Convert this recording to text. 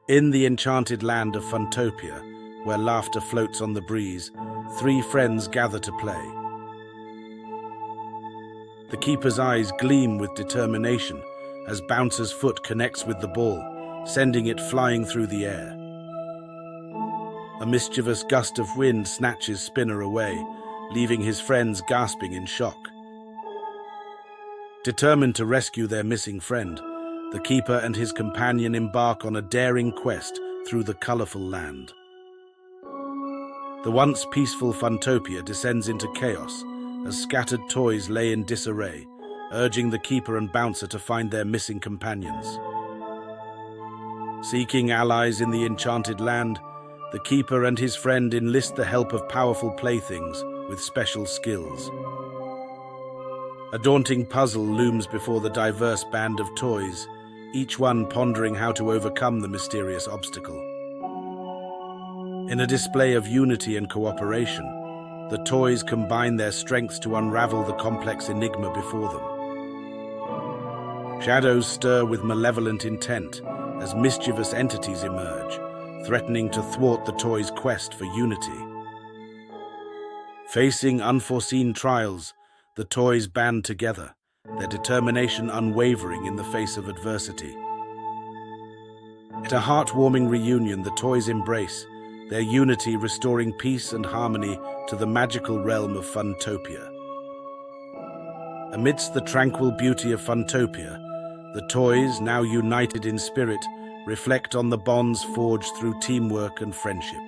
In the enchanted land of Funtopia, where laughter floats on the breeze, three friends gather to play. The keeper's eyes gleam with determination as Bouncer's foot connects with the ball, sending it flying through the air. A mischievous gust of wind snatches Spinner away, leaving his friends gasping in shock. Determined to rescue their missing friend, the keeper and his companion embark on a daring quest through the colorful land. The once peaceful Funtopia descends into chaos as scattered toys lay in disarray, urging the keeper and Bouncer to find their missing companions. Seeking allies in the enchanted land, the keeper and his friend enlist the help of powerful playthings with special skills. A daunting puzzle looms before the diverse band of toys, each one pondering how to overcome the mysterious obstacle. In a display of unity and cooperation, the toys combine their strengths to unravel the complex enigma before them. Shadows stir with malevolent intent as mischievous entities emerge, threatening to thwart the toys' quest for unity. Facing unforeseen trials, the toys band together, their determination unwavering in the face of adversity. At a heartwarming reunion, the toys embrace, their unity restoring peace and harmony to the magical realm of Funtopia. Amidst the tranquil beauty of Funtopia, the toys, now united in spirit, reflect on the bonds forged through teamwork and friendship.